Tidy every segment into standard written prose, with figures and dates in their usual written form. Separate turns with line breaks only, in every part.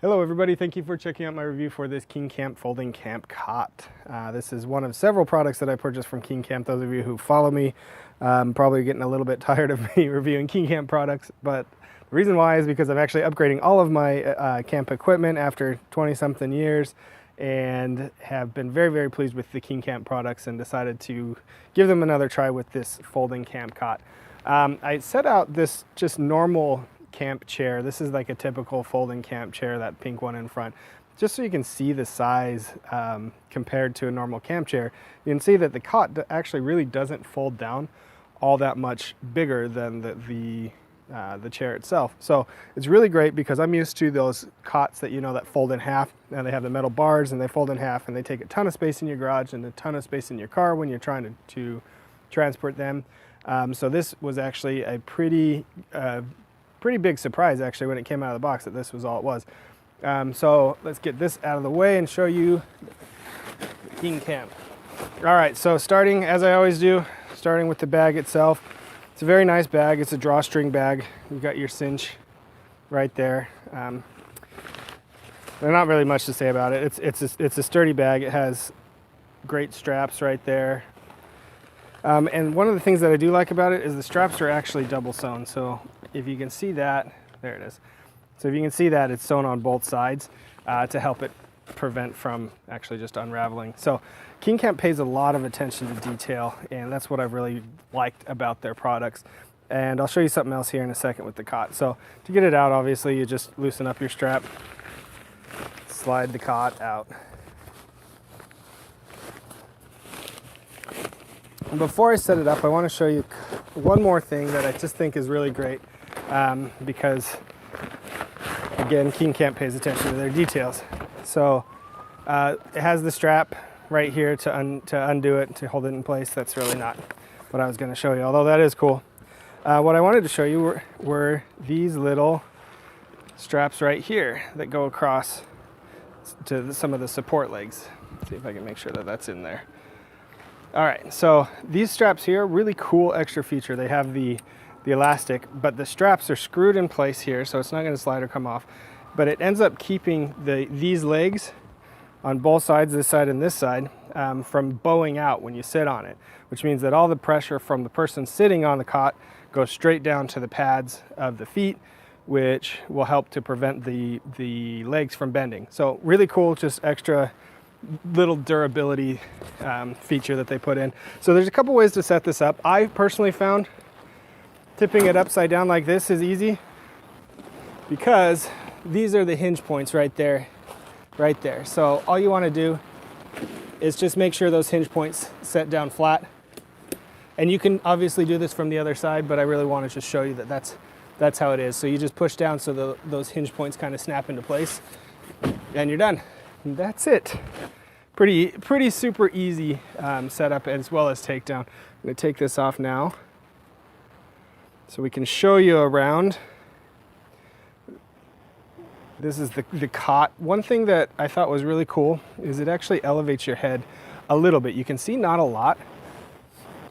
Hello everybody, thank you for checking out my review for this KingCamp Folding Cot. This is one of several products that I purchased from KingCamp. Those of you who follow me probably getting a little bit tired of me reviewing KingCamp products, but the reason why is because I'm actually upgrading all of my camp equipment after 20-something years and have been very pleased with the KingCamp products and decided to give them another try with this folding camp cot. I set out this just normal camp chair. This is like a typical folding camp chair, that pink one in front, just so you can see the size compared to a normal camp chair. You can see that the cot actually really doesn't fold down all that much bigger than the chair itself. So it's really great because I'm used to those cots that that fold in half, and they have the metal bars and they fold in half and they take a ton of space in your garage and a ton of space in your car when you're trying to transport them. So this was actually a pretty big surprise actually when it came out of the box that this was all it was. So let's get this out of the way and show you the KingCamp. All right, so starting as I always do, starting with the bag itself. It's a very nice bag. It's a drawstring bag. You've got your cinch right there. There's not really much to say about it. It's a sturdy bag. It has great straps right there. And one of the things that I do like about it is the straps are actually double sewn. So if you can see that, there it is. So if you can see that, it's sewn on both sides to help it prevent from actually just unraveling. So KingCamp pays a lot of attention to detail, and that's what I've really liked about their products. And I'll show you something else here in a second with the cot. So to get it out, obviously you just loosen up your strap, slide the cot out. And before I set it up, I want to show you one more thing that I just think is really great because, again, KingCamp pays attention to their details. So it has the strap right here to undo it, to hold it in place. That's really not what I was going to show you, although that is cool. What I wanted to show you were these little straps right here that go across to some of the support legs. Let's see if I can make sure that that's in there. All right, so these straps here, really cool extra feature. They have the elastic, but the straps are screwed in place here, so it's not going to slide or come off. But it ends up keeping these legs on both sides, this side and this side, from bowing out when you sit on it, which means that all the pressure from the person sitting on the cot goes straight down to the pads of the feet, which will help to prevent the legs from bending. So really cool, just extra little durability feature that they put in. So there's a couple ways to set this up. I personally found tipping it upside down like this is easy because these are the hinge points right there. So all you want to do is just make sure those hinge points set down flat. And you can obviously do this from the other side, but I really want to just show you that that's how it is. So you just push down so those hinge points kind of snap into place and you're done. And that's it. Pretty super easy setup as well as takedown. I'm going to take this off now so we can show you around. This is the cot. One thing that I thought was really cool is it actually elevates your head a little bit. You can see not a lot,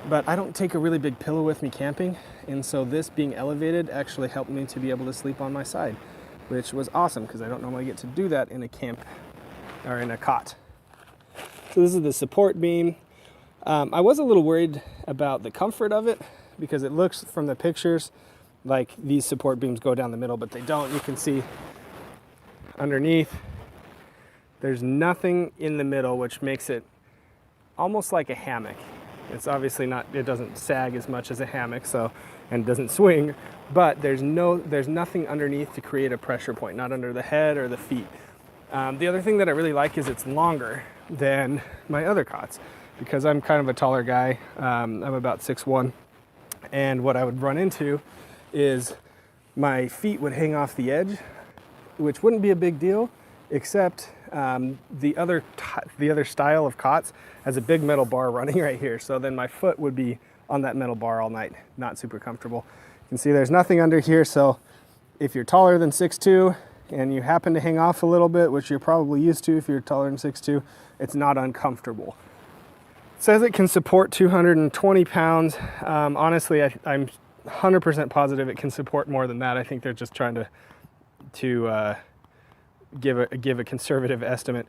but I don't take a really big pillow with me camping, and so this being elevated actually helped me to be able to sleep on my side, which was awesome because I don't normally get to do that in a camp or in a cot. So this is the support beam. I was a little worried about the comfort of it because it looks from the pictures like these support beams go down the middle, but they don't. You can see underneath there's nothing in the middle, which makes it almost like a hammock. It's obviously not, it doesn't sag as much as a hammock, so, and doesn't swing, but there's nothing underneath to create a pressure point, not under the head or the feet. The other thing that I really like is it's longer than my other cots because I'm kind of a taller guy. I'm about 6'1", and what I would run into is my feet would hang off the edge, which wouldn't be a big deal, except the other style of cots has a big metal bar running right here. So then my foot would be on that metal bar all night, not super comfortable. You can see there's nothing under here, so if you're taller than 6'2", and you happen to hang off a little bit, which you're probably used to if you're taller than 6'2", it's not uncomfortable. It says it can support 220 pounds. Honestly, I'm 100% positive it can support more than that. I think they're just trying to give a conservative estimate,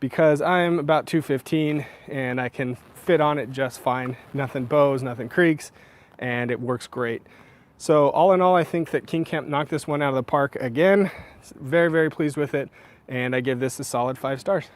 because I'm about 215 and I can fit on it just fine. Nothing bows, nothing creaks, and it works great. So all in all, I think that KingCamp knocked this one out of the park again. Very, very pleased with it, and I give this a solid 5 stars.